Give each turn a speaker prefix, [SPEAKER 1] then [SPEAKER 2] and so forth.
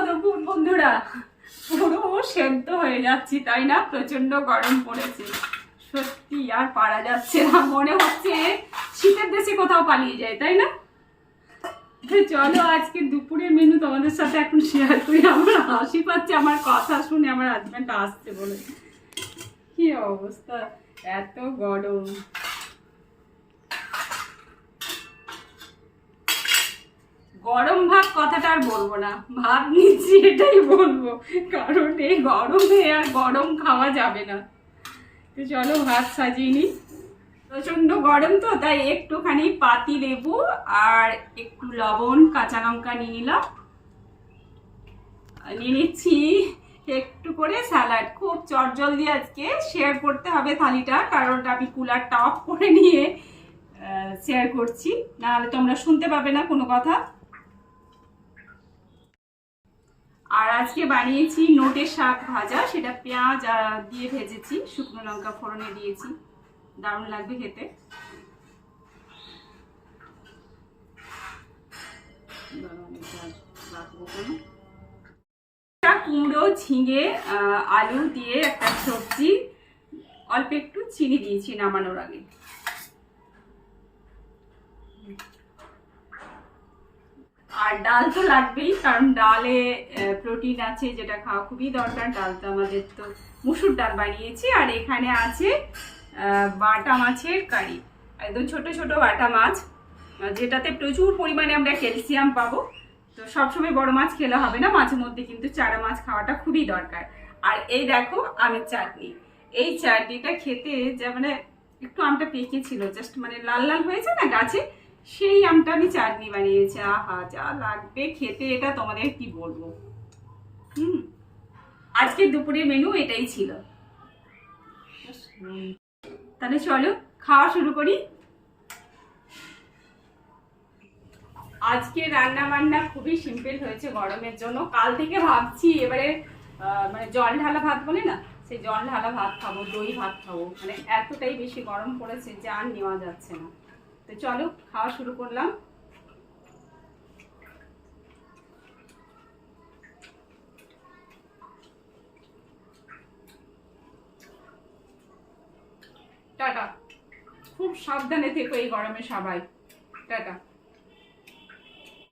[SPEAKER 1] দুপুর বন্ধুরা, পুরো সেদ্ধ হয়ে যাচ্ছি তাই না? প্রচন্ড গরম পড়েছে, সত্যি আর পারা যাচ্ছে না, মনে হচ্ছে শীতের দেশে কোথাও পালিয়ে যায় তাই না? চলো আজকে দুপুরের মেনু তোমাদের সাথে এখন শেয়ার করি। আমার হাসি পাচ্ছে আমার কথা শুনে, আমার হাজব্যান্ড আসছে বলে। কি অবস্থা, এত গরম। গরম ভাত কথাটা আর বলবো না, ভাত নিচ্ছি এটাই বলবো, কারণ এই গরমে আর গরম খাওয়া যাবে না। তো চলো ভাত সাজিয়ে নি। প্রচন্ড গরম তো তাই একটুখানি পাতি লেবু আর একটু লবণ কাঁচা লঙ্কা নিয়ে নিলাম, নিয়ে নিচ্ছি একটু করে স্যালাড। খুব চটজলদি আজকে শেয়ার করতে হবে থালিটা, কারণ আমি কুলারটা অফ করে নিয়ে শেয়ার করছি, নাহলে তোমরা শুনতে পাবে না কোনো কথা। আর আজকে বানিয়েছি নোটের শাক ভাজা, সেটা পেঁয়াজ দিয়ে ভেজেছি, শুকনো লঙ্কা ফোড়নে দিয়েছি, দারুণ লাগবে খেতে। কুমড়ো ঝিঙে আলু দিয়ে একটা সবজি, অল্প একটু চিনি দিয়েছি নামানোর আগে। আর ডাল তো লাগবেই, কারণ ডালে প্রোটিন আছে, যেটা খাওয়া খুবই দরকার। ডালটা আমাদের তো মুসুর ডাল বানিয়েছি। আর এখানে আছে বাটা মাছের কারি, একদম ছোট ছোট বাটা মাছ, যেটাতে প্রচুর পরিমাণে আমরা ক্যালসিয়াম পাবো। তো সবসময় বড় মাছ খেলে হবে না, মাঝে মধ্যে কিন্তু চারা মাছ খাওয়াটা খুবই দরকার। আর এই দেখো আমের চাটনি, এই চাটনিটা খেতে যা মানে, একটু আমটা পেকেছিল, জাস্ট মানে লাল লাল হয়েছে না গাছে, সেই আমটা আমি চাটনি বানিয়েছি। আহা যা লাগবে খেতে, এটা তোমাদের কি বলবো। আজকে দুপুরের মেনু এটাই ছিল। তাহলে চলো খাওয়া শুরু করি। আজকে রান্না বান্না খুবই সিম্পল হয়েছে গরমের জন্য। কাল থেকে ভাবছি এবারে মানে জল ঢালা ভাত বলে না, সেই জল ঢালা ভাত খাবো, দই ভাত খাবো, মানে এতটাই বেশি গরম পড়েছে যে আর নেওয়া যাচ্ছে না। তো চলো খাওয়া শুরু করলাম। টাটা, খুব সাবধানে থেকো এই গরমে সবাই। টাটা।